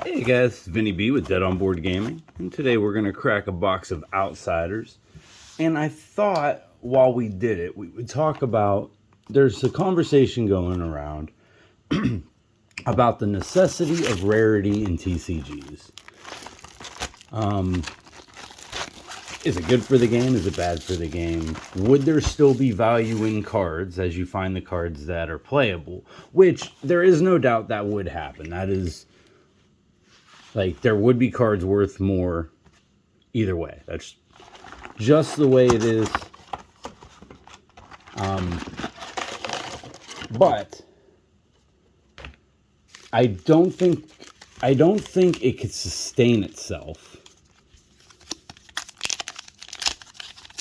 Hey guys, it's Vinny B with Dead on Board Gaming, and today we're going to crack a box of Outsiders. And I thought while we did it, we would talk about, there's a conversation going around about the necessity of rarity in TCGs. Is it good for the game? Is it bad for the game? Would there still be value in cards as you find the cards that are playable? Which there is no doubt that would happen. That is, like, there would be cards worth more either way. That's just the way it is. But I don't think it could sustain itself.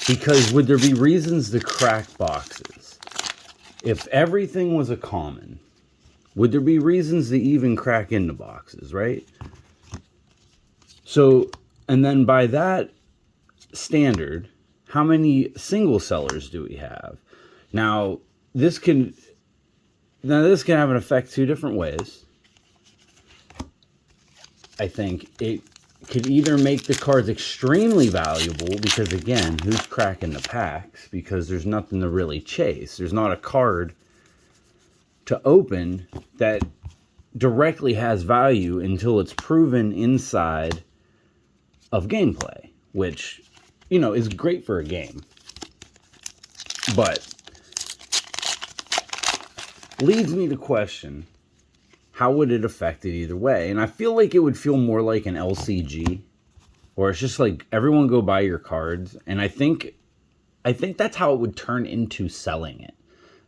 Because would there be reasons to crack boxes? If everything was a common, would there be reasons to even crack into boxes, right? So, and then by that standard, how many single sellers do we have? Now, this can have an effect two different ways. I think it could either make the cards extremely valuable because, again, who's cracking the packs? Because there's nothing to really chase. There's not a card to open that directly has value until it's proven inside of gameplay, which, you know, is great for a game. But leads me to question, how would it affect it either way? And I feel like it would feel more like an LCG, or it's just like everyone go buy your cards. And I think that's how it would turn into selling it,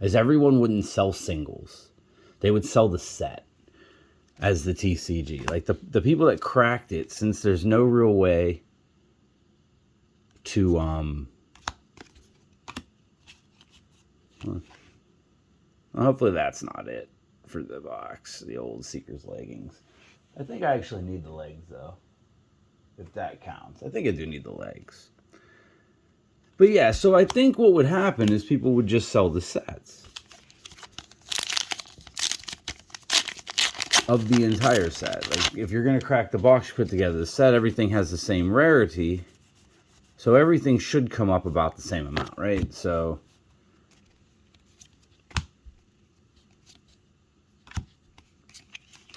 as everyone wouldn't sell singles. They would sell the set as the TCG. Like the people that cracked it, since there's no real way to hopefully that's not it for the box, the old Seeker's leggings. I think I actually need the legs though, if that counts. I think I do need the legs. But yeah, so I think what would happen is people would just sell the sets of the entire set. Like, if you're going to crack the box, you put together the set, everything has the same rarity, so everything should come up about the same amount, right? So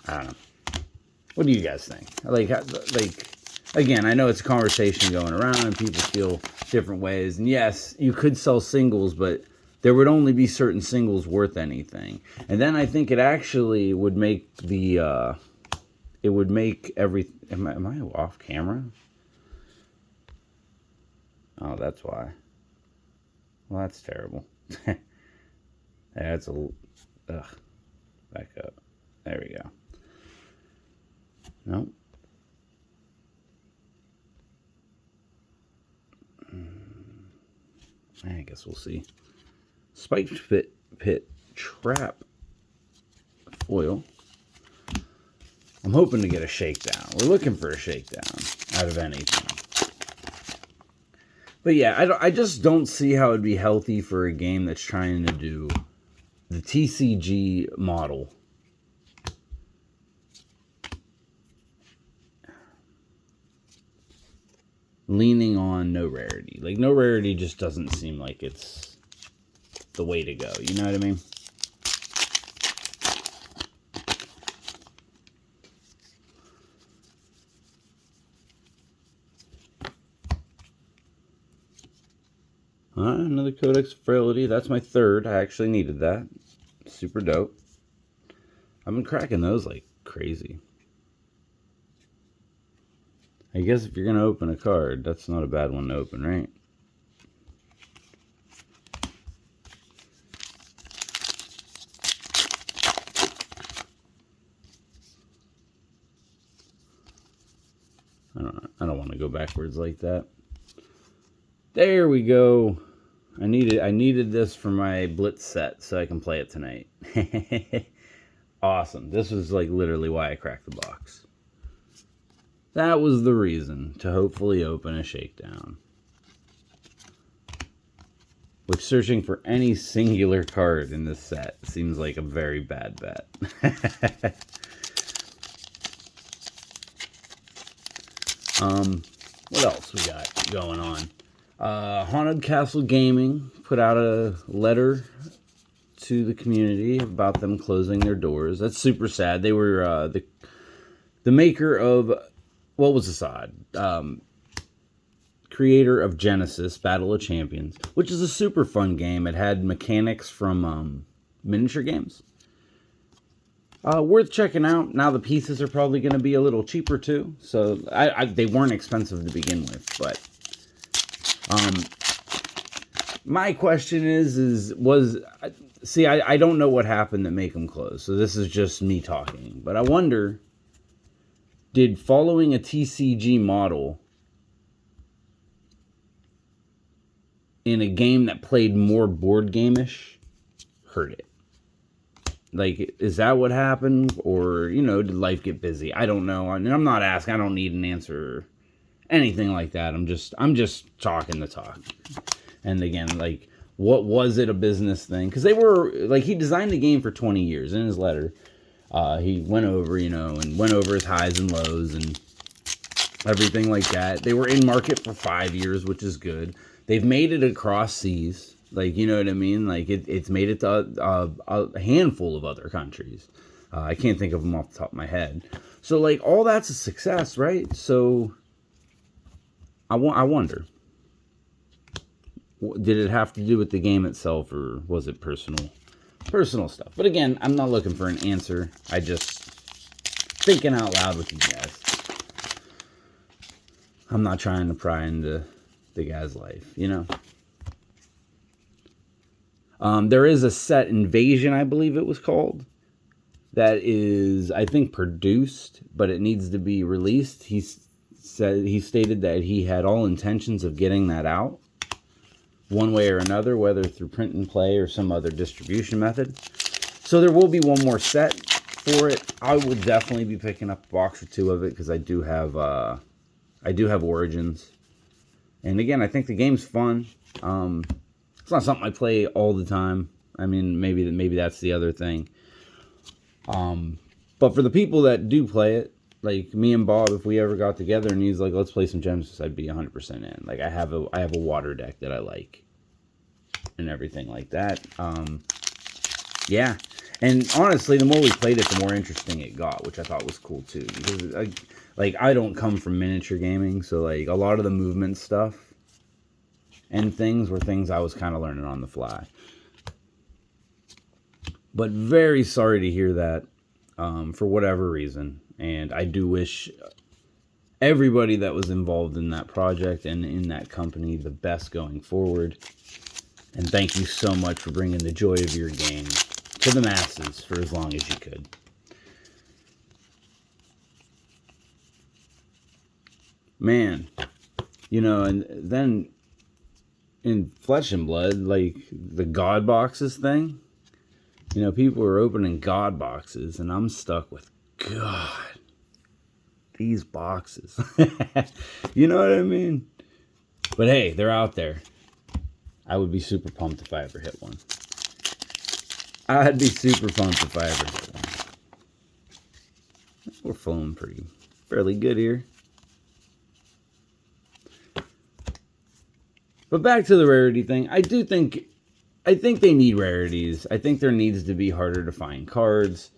I don't know. What do you guys think? Like again, I know it's a conversation going around and people feel different ways. And yes, you could sell singles, but there would only be certain singles worth anything. And then I think it actually would make the it would make every am I off camera? Oh, that's why. Well, that's terrible. That's a back up. There we go. Nope. I guess we'll see. Spiked pit trap foil. I'm hoping to get a shakedown. We're looking for a shakedown out of anything. But yeah, I just don't see how it'd be healthy for a game that's trying to do the TCG model. Leaning on no rarity. Like, no rarity just doesn't seem like it's the way to go. You know what I mean? Another Codex Frailty. That's my third. I actually needed that. Super dope. I've been cracking those like crazy. I guess if you're going to open a card, that's not a bad one to open, right? I don't want to go backwards like that. There we go. I needed this for my Blitz set so I can play it tonight. Awesome. This was like literally why I cracked the box. That was the reason to hopefully open a shakedown. Which, searching for any singular card in this set seems like a very bad bet. What else we got going on? Haunted Castle Gaming put out a letter to the community about them closing their doors. That's super sad. They were the maker of, what was this odd? Creator of Genesis, Battle of Champions, which is a super fun game. It had mechanics from miniature games. Worth checking out. Now the pieces are probably going to be a little cheaper too. So they weren't expensive to begin with, but my question I don't know what happened that make them close. So this is just me talking, but I wonder, did following a TCG model in a game that played more board game-ish hurt it? Like, is that what happened? Or, did life get busy? I don't know. And I'm not asking. I don't need an answer or anything like that. I'm just talking the talk. And again, like, what was it a business thing? Because they were, like, he designed the game for 20 years. In his letter, he went over, and went over his highs and lows and everything like that. They were in market for 5 years, which is good. They've made it across seas. Like, you know what I mean? Like, it's made it to a handful of other countries. I can't think of them off the top of my head. So, like, all that's a success, right? So, I wonder. Did it have to do with the game itself, or was it personal stuff? But again, I'm not looking for an answer. I just thinking out loud with you guys. I'm not trying to pry into the guy's life, There is a set, Invasion, I believe it was called, that is, I think, produced, but it needs to be released. He stated that he had all intentions of getting that out one way or another, whether through print and play or some other distribution method. So there will be one more set for it. I will definitely be picking up a box or two of it because I do have Origins. And again, I think the game's fun. It's not something I play all the time. I mean, maybe that's the other thing. But for the people that do play it, like me and Bob, if we ever got together and he's like, let's play some Genesis, I'd be 100% in. Like, I have a water deck that I like and everything like that. Yeah. And honestly, the more we played it, the more interesting it got, which I thought was cool too. Because I don't come from miniature gaming, so like a lot of the movement stuff and things were things I was kind of learning on the fly. But very sorry to hear that, for whatever reason. And I do wish everybody that was involved in that project and in that company the best going forward. And thank you so much for bringing the joy of your game to the masses for as long as you could. Man, and then in Flesh and Blood, like the God boxes thing, people are opening God boxes, and I'm stuck with, God, these boxes. You know what I mean? But hey, they're out there. I would be super pumped if I ever hit one. I'd be super pumped if I ever hit one. We're flowing fairly good here. But back to the rarity thing, I think they need rarities. I think there needs to be harder to find cards.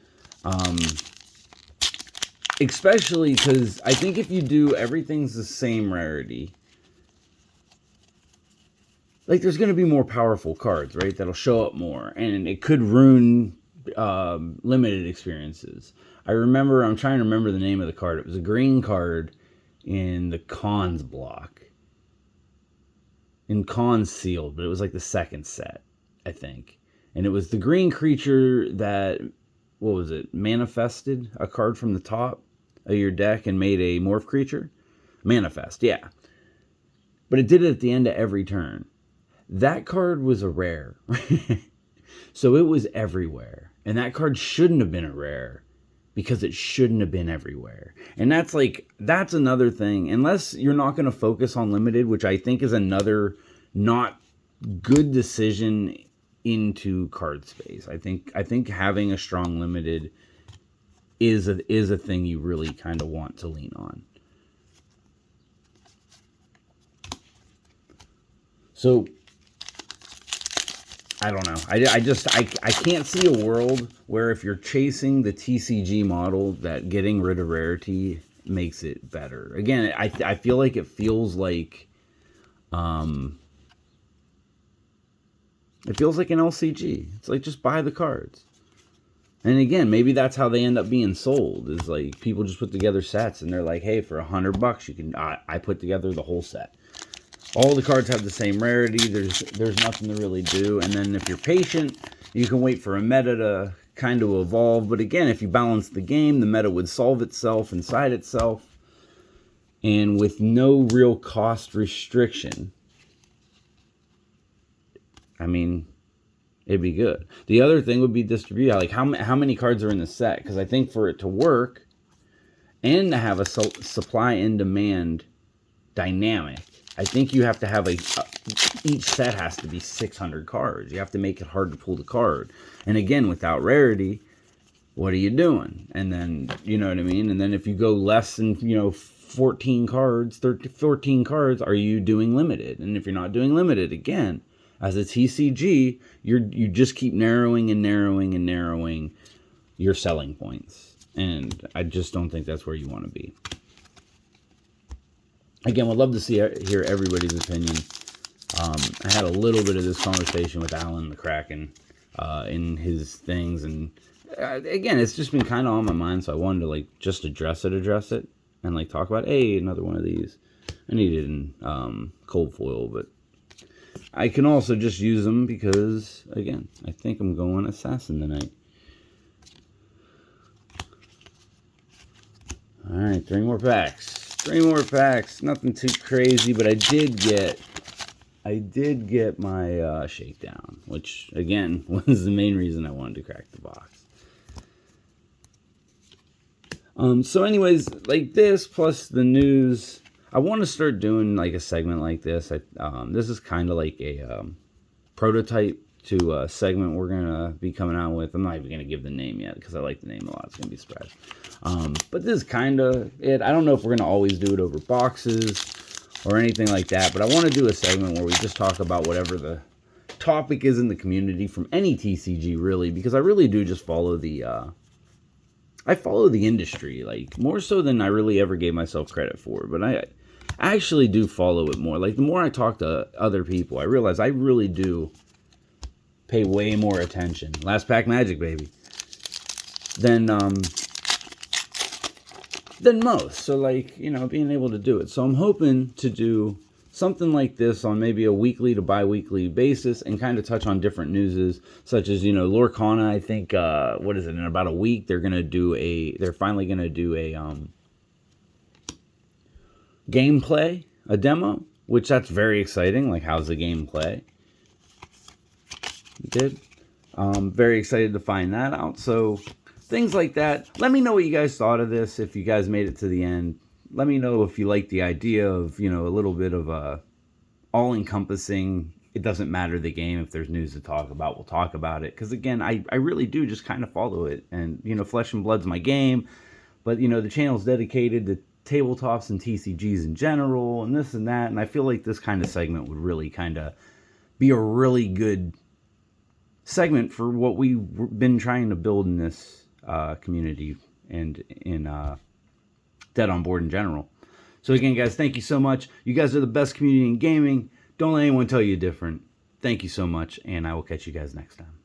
Especially because I think if you do everything's the same rarity, like there's going to be more powerful cards, right? That'll show up more. And it could ruin limited experiences. I'm trying to remember the name of the card. It was a green card in the Cons block. In Cons sealed, but it was like the second set, I think. And it was the green creature that, what was it, manifested a card from the top of your deck and made a morph creature? Manifest, yeah. But it did it at the end of every turn. That card was a rare. So it was everywhere. And that card shouldn't have been a rare because it shouldn't have been everywhere. And that's another thing. Unless you're not going to focus on limited, which I think is another not good decision into card space. I think having a strong limited is a thing you really kind of want to lean on. So I don't know. I can't see a world where if you're chasing the TCG model, that getting rid of rarity makes it better. Again, I feel like it feels like an LCG. It's like, just buy the cards. And again, maybe that's how they end up being sold, is like people just put together sets and they're like, hey, for $100 you can, I put together the whole set. All the cards have the same rarity. There's nothing to really do. And then if you're patient, you can wait for a meta to kind of evolve. But again, if you balance the game, the meta would solve itself inside itself. And with no real cost restriction, I mean, it'd be good. The other thing would be distribution. Like, how many cards are in the set? Because I think for it to work and to have a supply and demand dynamic, I think you have to have each set has to be 600 cards. You have to make it hard to pull the card. And again, without rarity, what are you doing? And then, you know what I mean? And then if you go less than, 14 cards, 14 cards, are you doing limited? And if you're not doing limited, again, as a TCG, you just keep narrowing and narrowing and narrowing your selling points. And I just don't think that's where you want to be. Again, would love to hear everybody's opinion. I had a little bit of this conversation with Alan the Kraken in his things, and again, it's just been kind of on my mind, so I wanted to just address it, and talk about, hey, another one of these. I need it in cold foil, but I can also just use them because, again, I think I'm going assassin tonight. All right, 3 more packs. 3 more packs. Nothing too crazy, but I did get my shakedown, which again was the main reason I wanted to crack the box. So anyways, like this plus the news, I want to start doing a segment like this. This is kind of like a prototype to a segment we're gonna be coming out with. I'm not even gonna give the name yet because I like the name a lot. It's gonna be spread. But this is kind of it. I don't know if we're gonna always do it over boxes or anything like that, but I want to do a segment where we just talk about whatever the topic is in the community from any TCG, really, because I really do just follow the industry, more so than I really ever gave myself credit for. But I actually do follow it more. The more I talk to other people, I realize I really do pay way more attention. Last pack magic, baby. Than most. So being able to do it. So I'm hoping to do something like this on maybe a weekly to bi-weekly basis and kind of touch on different newses, such as, Lorcana. I think, in about a week, they're finally going to do a gameplay, a demo, which that's very exciting. How's the gameplay? Very excited to find that out. So things like that. Let me know what you guys thought of this. If you guys made it to the end, let me know if you like the idea of, a little bit of a all-encompassing, it doesn't matter the game. If there's news to talk about, we'll talk about it. Because again, I really do just kind of follow it. And, Flesh and Blood's my game. But, the channel's dedicated to tabletops and TCGs in general and this and that. And I feel like this kind of segment would really kind of be a really good segment for what we've been trying to build in this community and in Dead on Board in general. So again, guys, thank you so much. You guys are the best community in gaming. Don't let anyone tell you different. Thank you so much, and I will catch you guys next time.